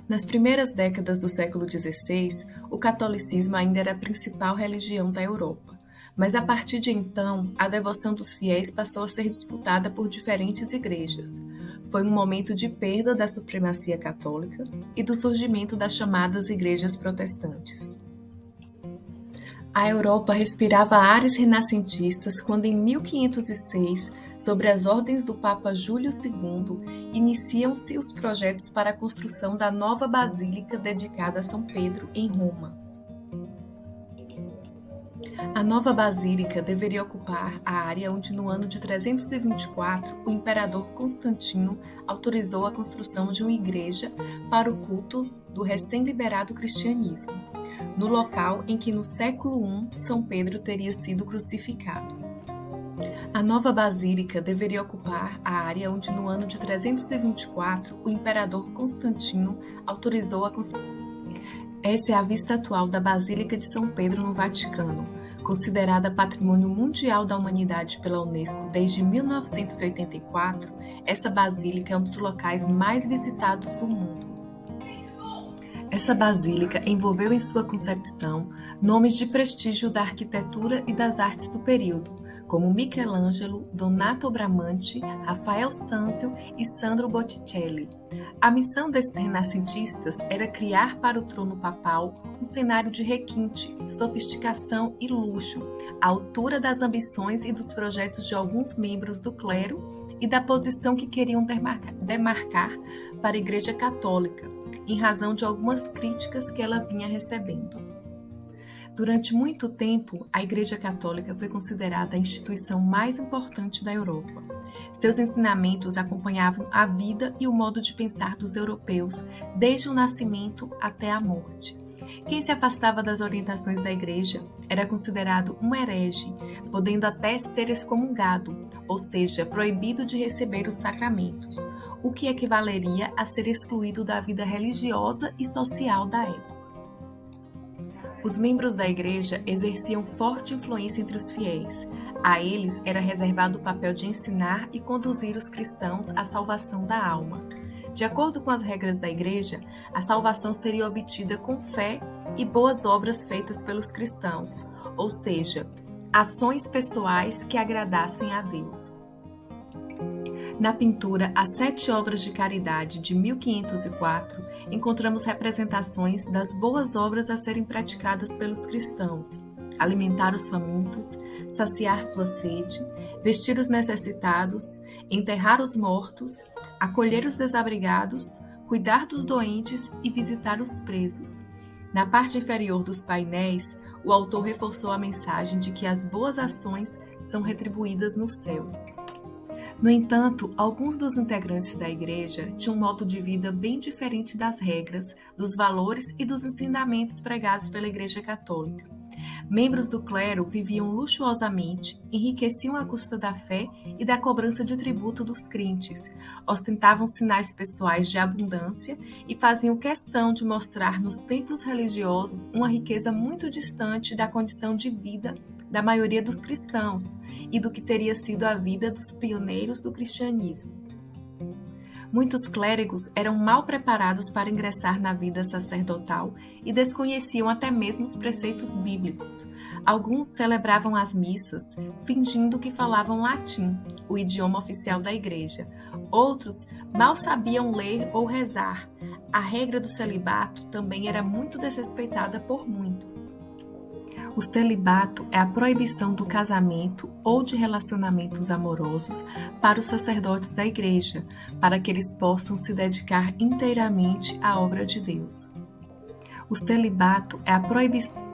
Nas primeiras décadas do século XVI, o catolicismo ainda era a principal religião da Europa, mas a partir de então, a devoção dos fiéis passou a ser disputada por diferentes igrejas. Foi um momento de perda da supremacia católica e do surgimento das chamadas igrejas protestantes. A Europa respirava ares renascentistas quando, em 1506, sob as ordens do Papa Júlio II, iniciam-se os projetos para a construção da nova basílica dedicada a São Pedro, em Roma. A nova basílica deveria ocupar a área onde, no ano de 324, o imperador Constantino autorizou a construção de uma igreja para o culto do recém-liberado cristianismo, no local em que, no século I, São Pedro teria sido crucificado. A nova basílica deveria ocupar a área onde, no ano de 324, o imperador Constantino autorizou a construção. Essa é a vista atual da Basílica de São Pedro no Vaticano, considerada Patrimônio Mundial da Humanidade pela Unesco desde 1984. Essa basílica é um dos locais mais visitados do mundo. Essa basílica envolveu em sua concepção nomes de prestígio da arquitetura e das artes do período, como Michelangelo, Donato Bramante, Rafael Sanzio e Sandro Botticelli. A missão desses renascentistas era criar para o trono papal um cenário de requinte, sofisticação e luxo, à altura das ambições e dos projetos de alguns membros do clero e da posição que queriam demarcar para a Igreja Católica, em razão de algumas críticas que ela vinha recebendo. Durante muito tempo, a Igreja Católica foi considerada a instituição mais importante da Europa. Seus ensinamentos acompanhavam a vida e o modo de pensar dos europeus, desde o nascimento até a morte. Quem se afastava das orientações da Igreja era considerado um herege, podendo até ser excomungado, ou seja, proibido de receber os sacramentos, o que equivaleria a ser excluído da vida religiosa e social da época. Os membros da Igreja exerciam forte influência entre os fiéis. A eles era reservado o papel de ensinar e conduzir os cristãos à salvação da alma. De acordo com as regras da Igreja, a salvação seria obtida com fé e boas obras feitas pelos cristãos, ou seja, ações pessoais que agradassem a Deus. Na pintura As Sete Obras de Caridade, de 1504, encontramos representações das boas obras a serem praticadas pelos cristãos: alimentar os famintos, saciar sua sede, vestir os necessitados, enterrar os mortos, acolher os desabrigados, cuidar dos doentes e visitar os presos. Na parte inferior dos painéis, o autor reforçou a mensagem de que as boas ações são retribuídas no céu. No entanto, alguns dos integrantes da Igreja tinham um modo de vida bem diferente das regras, dos valores e dos ensinamentos pregados pela Igreja Católica. Membros do clero viviam luxuosamente, enriqueciam à custa da fé e da cobrança de tributo dos crentes, ostentavam sinais pessoais de abundância e faziam questão de mostrar nos templos religiosos uma riqueza muito distante da condição de vida da maioria dos cristãos e do que teria sido a vida dos pioneiros do cristianismo. Muitos clérigos eram mal preparados para ingressar na vida sacerdotal e desconheciam até mesmo os preceitos bíblicos. Alguns celebravam as missas fingindo que falavam latim, o idioma oficial da Igreja. Outros mal sabiam ler ou rezar. A regra do celibato também era muito desrespeitada por muitos. O celibato é a proibição do casamento ou de relacionamentos amorosos para os sacerdotes da Igreja, para que eles possam se dedicar inteiramente à obra de Deus. O celibato é a proibição.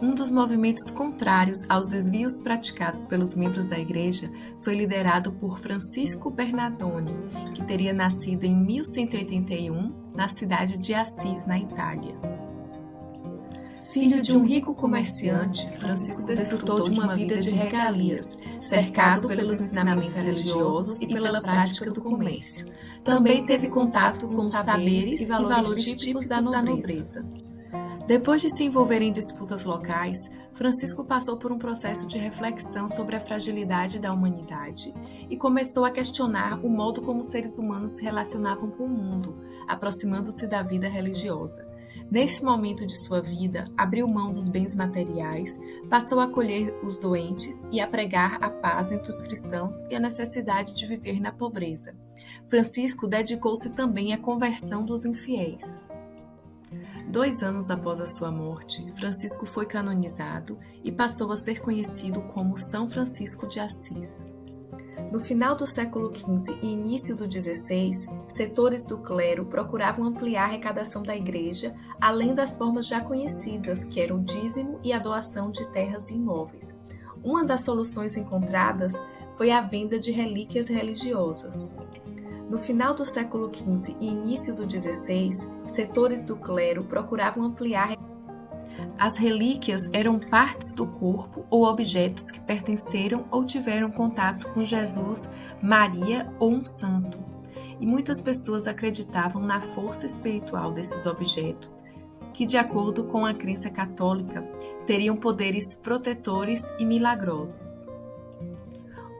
Um dos movimentos contrários aos desvios praticados pelos membros da Igreja foi liderado por Francisco Bernardone, que teria nascido em 1181 na cidade de Assis, na Itália. Filho de um rico comerciante, Francisco desfrutou de uma vida de regalias, cercado pelos ensinamentos religiosos e pela prática do comércio. Também teve contato com os saberes e valores típicos da nobreza. Depois de se envolver em disputas locais, Francisco passou por um processo de reflexão sobre a fragilidade da humanidade e começou a questionar o modo como os seres humanos se relacionavam com o mundo, aproximando-se da vida religiosa. Neste momento de sua vida, abriu mão dos bens materiais, passou a acolher os doentes e a pregar a paz entre os cristãos e a necessidade de viver na pobreza. Francisco dedicou-se também à conversão dos infiéis. 2 anos após a sua morte, Francisco foi canonizado e passou a ser conhecido como São Francisco de Assis. No final do século XV e início do XVI, setores do clero procuravam ampliar a arrecadação da igreja, além das formas já conhecidas, que eram o dízimo e a doação de terras e imóveis. Uma das soluções encontradas foi a venda de relíquias religiosas. No final do século XV e início do XVI, setores do clero procuravam ampliar. As relíquias eram partes do corpo ou objetos que pertenceram ou tiveram contato com Jesus, Maria ou um santo. E muitas pessoas acreditavam na força espiritual desses objetos, que, de acordo com a crença católica, teriam poderes protetores e milagrosos.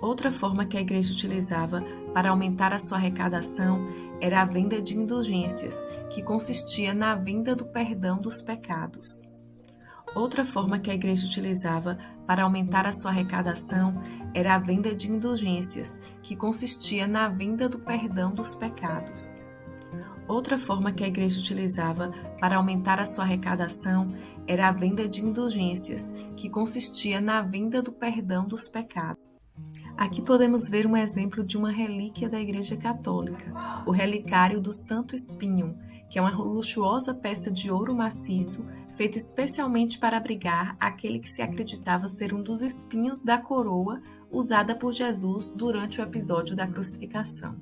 Outra forma que a igreja utilizava para aumentar a sua arrecadação era a venda de indulgências, que consistia na venda do perdão dos pecados. Outra forma que a igreja utilizava para aumentar a sua arrecadação era a venda de indulgências, que consistia na venda do perdão dos pecados. Outra forma que a igreja utilizava para aumentar a sua arrecadação era a venda de indulgências, que consistia na venda do perdão dos pecados. Aqui podemos ver um exemplo de uma relíquia da Igreja Católica, o relicário do Santo Espinho, que é uma luxuosa peça de ouro maciço feito especialmente para abrigar aquele que se acreditava ser um dos espinhos da coroa usada por Jesus durante o episódio da crucificação.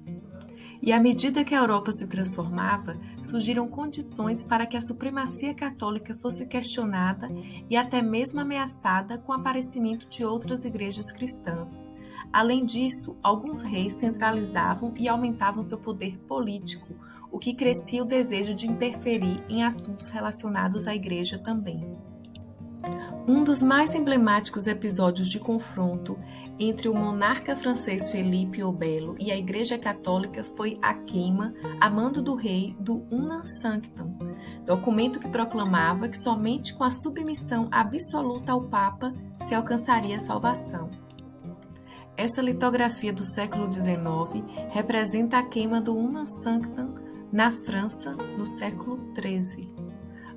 E à medida que a Europa se transformava, surgiram condições para que a supremacia católica fosse questionada e até mesmo ameaçada com o aparecimento de outras igrejas cristãs. Além disso, alguns reis centralizavam e aumentavam seu poder político, o que crescia o desejo de interferir em assuntos relacionados à igreja também. Um dos mais emblemáticos episódios de confronto entre o monarca francês Felipe o Belo e a Igreja Católica foi a queima, a mando do rei, do Unam Sanctam, documento que proclamava que somente com a submissão absoluta ao Papa se alcançaria a salvação. Essa litografia do século XIX representa a queima do Unam Sanctam na França no século XIII.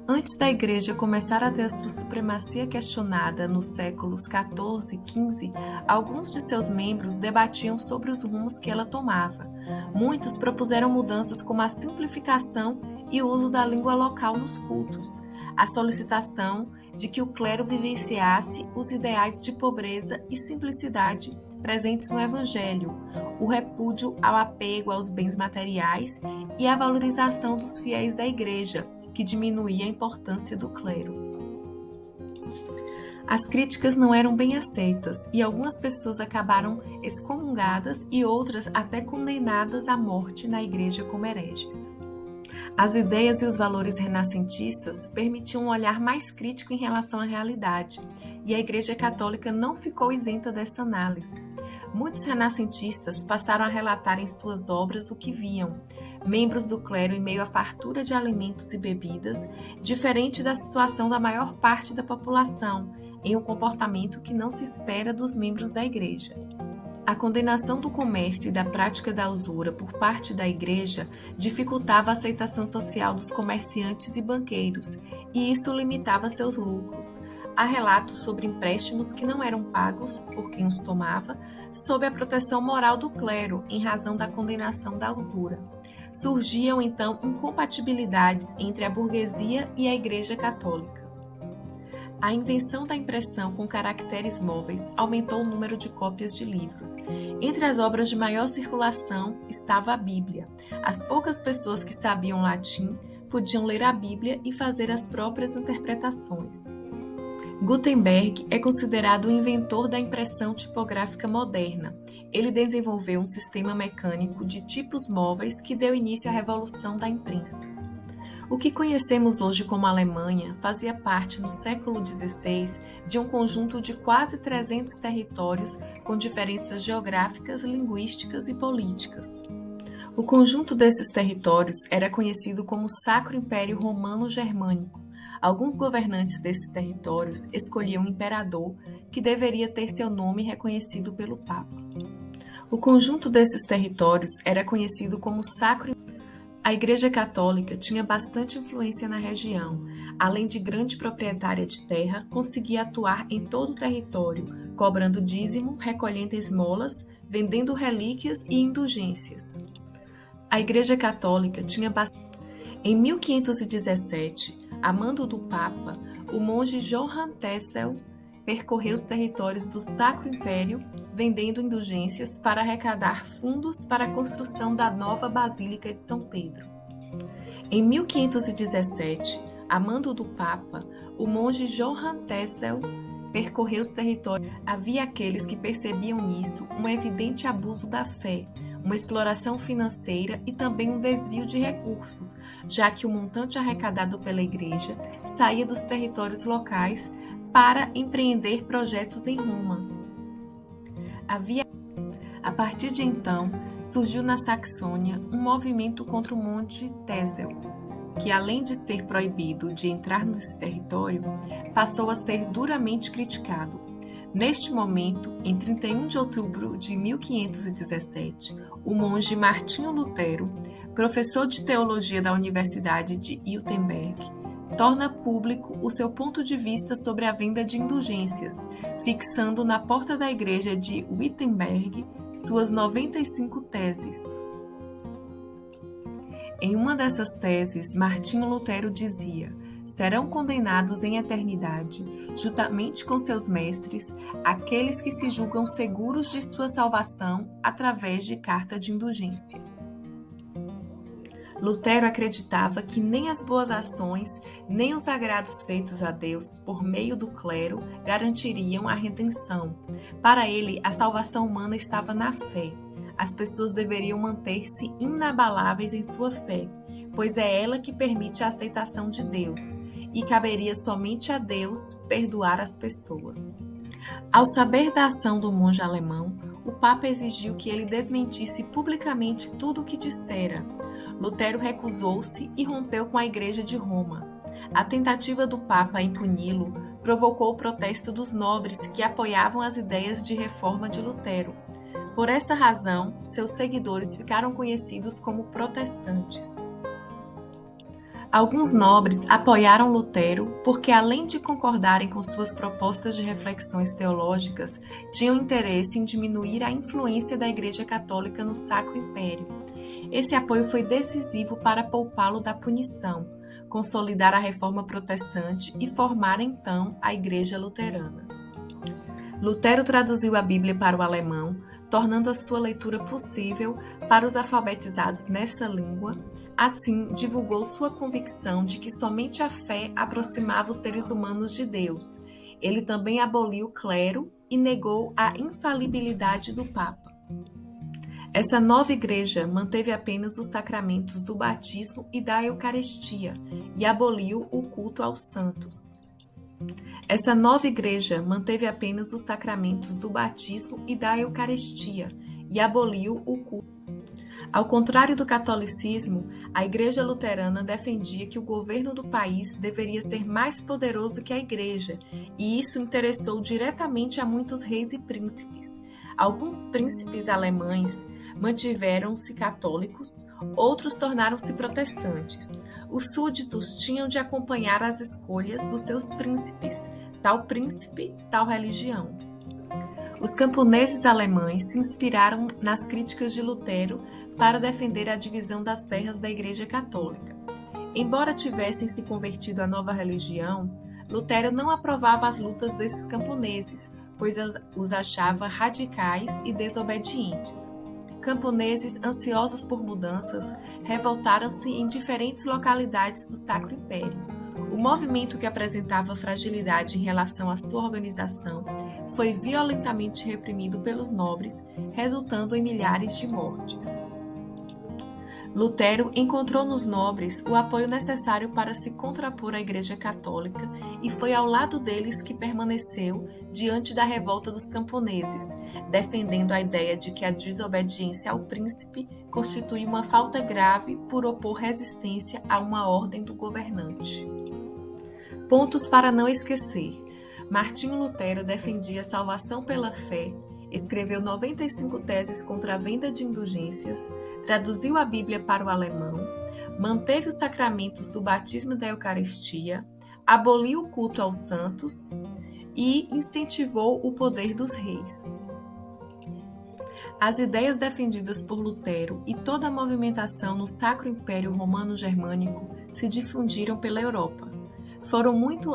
Antes da Igreja começar a ter a sua supremacia questionada nos séculos XIV e XV, alguns de seus membros debatiam sobre os rumos que ela tomava. Muitos propuseram mudanças como a simplificação e o uso da língua local nos cultos, a solicitação de que o clero vivenciasse os ideais de pobreza e simplicidade presentes no Evangelho, o repúdio ao apego aos bens materiais e a valorização dos fiéis da Igreja, que diminuía a importância do clero. As críticas não eram bem aceitas e algumas pessoas acabaram excomungadas e outras até condenadas à morte na igreja como hereges. As ideias e os valores renascentistas permitiam um olhar mais crítico em relação à realidade, e a Igreja Católica não ficou isenta dessa análise. Muitos renascentistas passaram a relatar em suas obras o que viam, membros do clero em meio à fartura de alimentos e bebidas, diferente da situação da maior parte da população, em um comportamento que não se espera dos membros da Igreja. A condenação do comércio e da prática da usura por parte da Igreja dificultava a aceitação social dos comerciantes e banqueiros, e isso limitava seus lucros. Há relatos sobre empréstimos que não eram pagos por quem os tomava, sob a proteção moral do clero, em razão da condenação da usura. Surgiam, então, incompatibilidades entre a burguesia e a Igreja Católica. A invenção da impressão com caracteres móveis aumentou o número de cópias de livros. Entre as obras de maior circulação estava a Bíblia. As poucas pessoas que sabiam latim podiam ler a Bíblia e fazer as próprias interpretações. Gutenberg é considerado o inventor da impressão tipográfica moderna. Ele desenvolveu um sistema mecânico de tipos móveis que deu início à revolução da imprensa. O que conhecemos hoje como Alemanha fazia parte, no século XVI, de um conjunto de quase 300 territórios com diferenças geográficas, linguísticas e políticas. O conjunto desses territórios era conhecido como Sacro Império Romano-Germânico. Alguns governantes desses territórios escolhiam um imperador que deveria ter seu nome reconhecido pelo Papa. O conjunto desses territórios era conhecido como Sacro Império. A Igreja Católica tinha bastante influência na região. Além de grande proprietária de terra, conseguia atuar em todo o território, cobrando dízimo, recolhendo esmolas, vendendo relíquias e indulgências. A Igreja Católica tinha bastante. Em 1517, a mando do Papa, o monge Johann Tetzel percorreu os territórios do Sacro Império, vendendo indulgências para arrecadar fundos para a construção da nova Basílica de São Pedro. Em 1517, a mando do Papa, o monge Johann Tetzel percorreu os territórios. Havia aqueles que percebiam nisso um evidente abuso da fé, uma exploração financeira e também um desvio de recursos, já que o montante arrecadado pela Igreja saía dos territórios locais para empreender projetos em Roma. A partir de então, surgiu na Saxônia um movimento contra o Monte Tetzel, que além de ser proibido de entrar nesse território, passou a ser duramente criticado. Neste momento, em 31 de outubro de 1517, o monge Martinho Lutero, professor de teologia da Universidade de Wittenberg, torna público o seu ponto de vista sobre a venda de indulgências, fixando na porta da igreja de Wittenberg suas 95 teses. Em uma dessas teses, Martinho Lutero dizia: serão condenados em eternidade, juntamente com seus mestres, aqueles que se julgam seguros de sua salvação através de carta de indulgência. Lutero acreditava que nem as boas ações, nem os agrados feitos a Deus por meio do clero garantiriam a redenção. Para ele, a salvação humana estava na fé. As pessoas deveriam manter-se inabaláveis em sua fé, pois é ela que permite a aceitação de Deus, e caberia somente a Deus perdoar as pessoas. Ao saber da ação do monge alemão, o Papa exigiu que ele desmentisse publicamente tudo o que dissera. Lutero recusou-se e rompeu com a Igreja de Roma. A tentativa do Papa em puni-lo provocou o protesto dos nobres que apoiavam as ideias de reforma de Lutero. Por essa razão, seus seguidores ficaram conhecidos como protestantes. Alguns nobres apoiaram Lutero porque, além de concordarem com suas propostas de reflexões teológicas, tinham interesse em diminuir a influência da Igreja Católica no Sacro Império. Esse apoio foi decisivo para poupá-lo da punição, consolidar a reforma protestante e formar então a Igreja Luterana. Lutero traduziu a Bíblia para o alemão, tornando a sua leitura possível para os alfabetizados nessa língua. Assim, divulgou sua convicção de que somente a fé aproximava os seres humanos de Deus. Ele também aboliu o clero e negou a infalibilidade do Papa. Essa nova igreja manteve apenas os sacramentos do batismo e da Eucaristia e aboliu o culto aos santos. Essa nova igreja manteve apenas os sacramentos do batismo e da Eucaristia e aboliu o culto. Ao contrário do catolicismo, a Igreja Luterana defendia que o governo do país deveria ser mais poderoso que a Igreja, e isso interessou diretamente a muitos reis e príncipes. Alguns príncipes alemães mantiveram-se católicos, outros tornaram-se protestantes. Os súditos tinham de acompanhar as escolhas dos seus príncipes, tal príncipe, tal religião. Os camponeses alemães se inspiraram nas críticas de Lutero para defender a divisão das terras da Igreja Católica. Embora tivessem se convertido à nova religião, Lutero não aprovava as lutas desses camponeses, pois os achava radicais e desobedientes. Camponeses ansiosos por mudanças revoltaram-se em diferentes localidades do Sacro Império. O movimento, que apresentava fragilidade em relação à sua organização, foi violentamente reprimido pelos nobres, resultando em milhares de mortes. Lutero encontrou nos nobres o apoio necessário para se contrapor à Igreja Católica e foi ao lado deles que permaneceu diante da revolta dos camponeses, defendendo a ideia de que a desobediência ao príncipe constituía uma falta grave por opor resistência a uma ordem do governante. Pontos para não esquecer. Martinho Lutero defendia a salvação pela fé, escreveu 95 teses contra a venda de indulgências, traduziu a Bíblia para o alemão, manteve os sacramentos do batismo e da Eucaristia, aboliu o culto aos santos e incentivou o poder dos reis. As ideias defendidas por Lutero e toda a movimentação no Sacro Império Romano-Germânico se difundiram pela Europa. Foram muito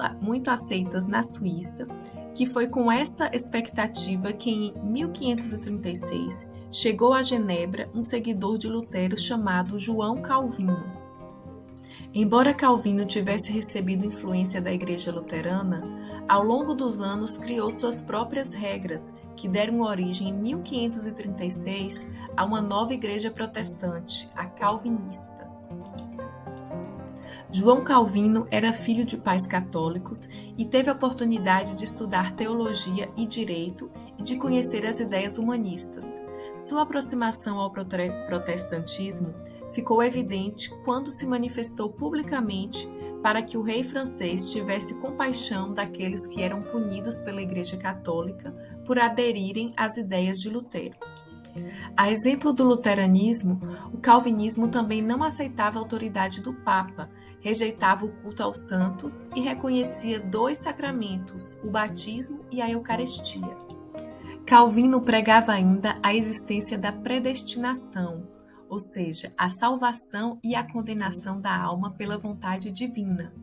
aceitas na Suíça, que foi com essa expectativa que em 1536 chegou a Genebra um seguidor de Lutero chamado João Calvino. Embora Calvino tivesse recebido influência da Igreja Luterana, ao longo dos anos criou suas próprias regras, que deram origem em 1536 a uma nova igreja protestante, a calvinista. João Calvino era filho de pais católicos e teve a oportunidade de estudar teologia e direito e de conhecer as ideias humanistas. Sua aproximação ao protestantismo ficou evidente quando se manifestou publicamente para que o rei francês tivesse compaixão daqueles que eram punidos pela Igreja Católica por aderirem às ideias de Lutero. A exemplo do luteranismo, o calvinismo também não aceitava a autoridade do Papa, rejeitava o culto aos santos e reconhecia 2 sacramentos, o batismo e a Eucaristia. Calvino pregava ainda a existência da predestinação, ou seja, a salvação e a condenação da alma pela vontade divina.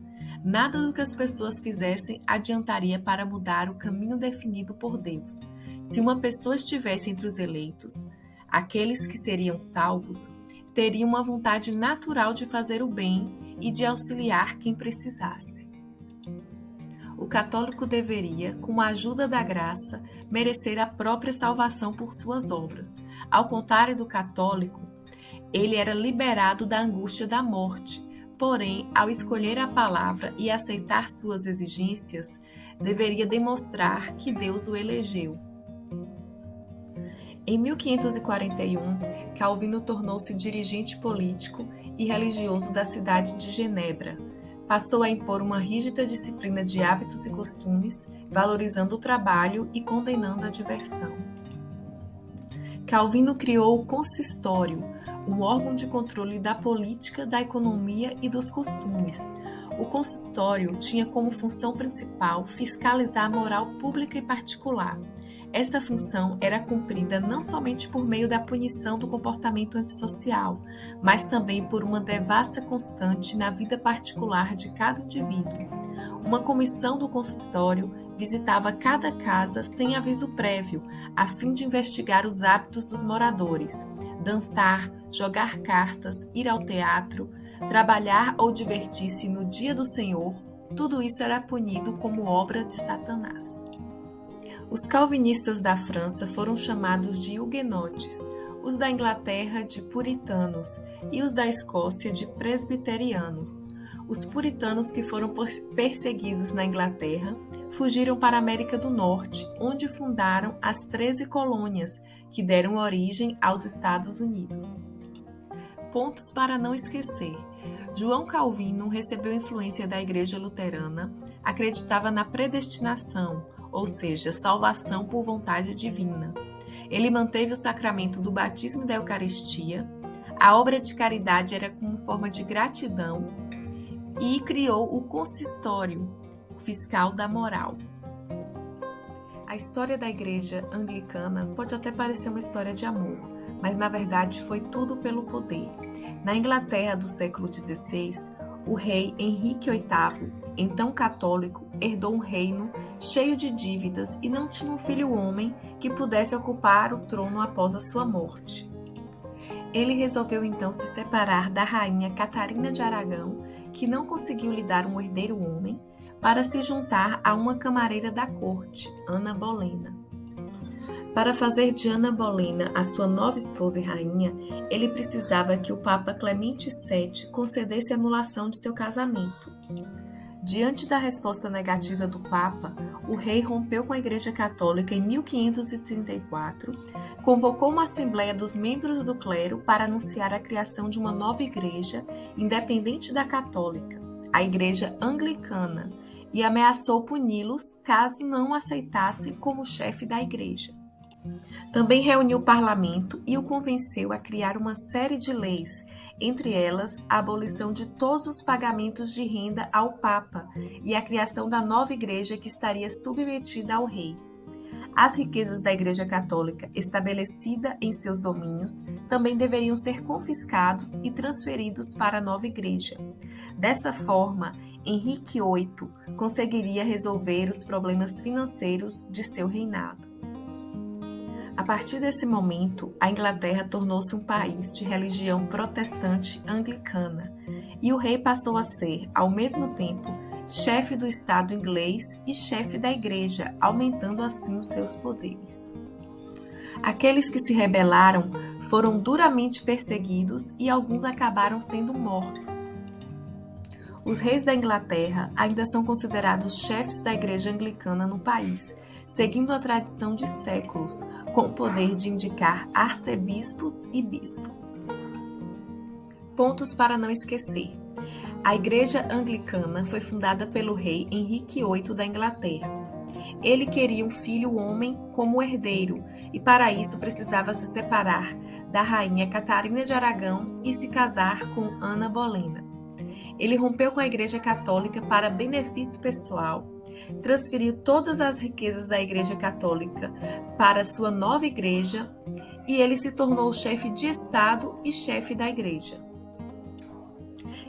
Nada do que as pessoas fizessem adiantaria para mudar o caminho definido por Deus. Se uma pessoa estivesse entre os eleitos, aqueles que seriam salvos teriam uma vontade natural de fazer o bem e de auxiliar quem precisasse. O católico deveria, com a ajuda da graça, merecer a própria salvação por suas obras. Ao contrário do católico, ele era liberado da angústia da morte, porém, ao escolher a palavra e aceitar suas exigências, deveria demonstrar que Deus o elegeu. Em 1541, Calvino tornou-se dirigente político e religioso da cidade de Genebra. Passou a impor uma rígida disciplina de hábitos e costumes, valorizando o trabalho e condenando a diversão. Calvino criou o consistório, um órgão de controle da política, da economia e dos costumes. O consistório tinha como função principal fiscalizar a moral pública e particular. Essa função era cumprida não somente por meio da punição do comportamento antissocial, mas também por uma devassa constante na vida particular de cada indivíduo. Uma comissão do consistório visitava cada casa sem aviso prévio, a fim de investigar os hábitos dos moradores, dançar, jogar cartas, ir ao teatro, trabalhar ou divertir-se no dia do Senhor. Tudo isso era punido como obra de Satanás. Os calvinistas da França foram chamados de huguenotes, os da Inglaterra de puritanos e os da Escócia de presbiterianos. Os puritanos que foram perseguidos na Inglaterra fugiram para a América do Norte, onde fundaram as 13 colônias que deram origem aos Estados Unidos. Pontos para não esquecer. João Calvino recebeu influência da Igreja Luterana, acreditava na predestinação, ou seja, salvação por vontade divina. Ele manteve o sacramento do batismo e da Eucaristia, a obra de caridade era como forma de gratidão e criou o consistório fiscal da moral. A história da Igreja Anglicana pode até parecer uma história de amor, mas na verdade foi tudo pelo poder. Na Inglaterra do século XVI, o rei Henrique VIII, então católico, herdou um reino cheio de dívidas e não tinha um filho homem que pudesse ocupar o trono após a sua morte. Ele resolveu então se separar da rainha Catarina de Aragão, que não conseguiu lhe dar um herdeiro homem, para se juntar a uma camareira da corte, Ana Bolena. Para fazer de Ana Bolena a sua nova esposa e rainha, ele precisava que o Papa Clemente VII concedesse a anulação de seu casamento. Diante da resposta negativa do Papa, o rei rompeu com a Igreja Católica em 1534, convocou uma assembleia dos membros do clero para anunciar a criação de uma nova igreja, independente da católica, a Igreja Anglicana, e ameaçou puni-los caso não aceitassem como chefe da igreja. Também reuniu o parlamento e o convenceu a criar uma série de leis, entre elas a abolição de todos os pagamentos de renda ao Papa e a criação da nova igreja que estaria submetida ao rei. As riquezas da Igreja Católica estabelecida em seus domínios também deveriam ser confiscados e transferidos para a nova igreja. Dessa forma, Henrique VIII conseguiria resolver os problemas financeiros de seu reinado. A partir desse momento, a Inglaterra tornou-se um país de religião protestante anglicana, e o rei passou a ser, ao mesmo tempo, chefe do Estado inglês e chefe da Igreja, aumentando assim os seus poderes. Aqueles que se rebelaram foram duramente perseguidos e alguns acabaram sendo mortos. Os reis da Inglaterra ainda são considerados chefes da Igreja Anglicana no país, seguindo a tradição de séculos, com o poder de indicar arcebispos e bispos. Pontos para não esquecer. A Igreja Anglicana foi fundada pelo rei Henrique VIII da Inglaterra. Ele queria um filho homem como herdeiro e para isso precisava se separar da rainha Catarina de Aragão e se casar com Ana Bolena. Ele rompeu com a Igreja Católica para benefício pessoal, transferiu todas as riquezas da Igreja Católica para sua nova igreja e ele se tornou chefe de Estado e chefe da igreja.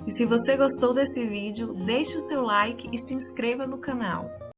E se você gostou desse vídeo, deixe o seu like e se inscreva no canal.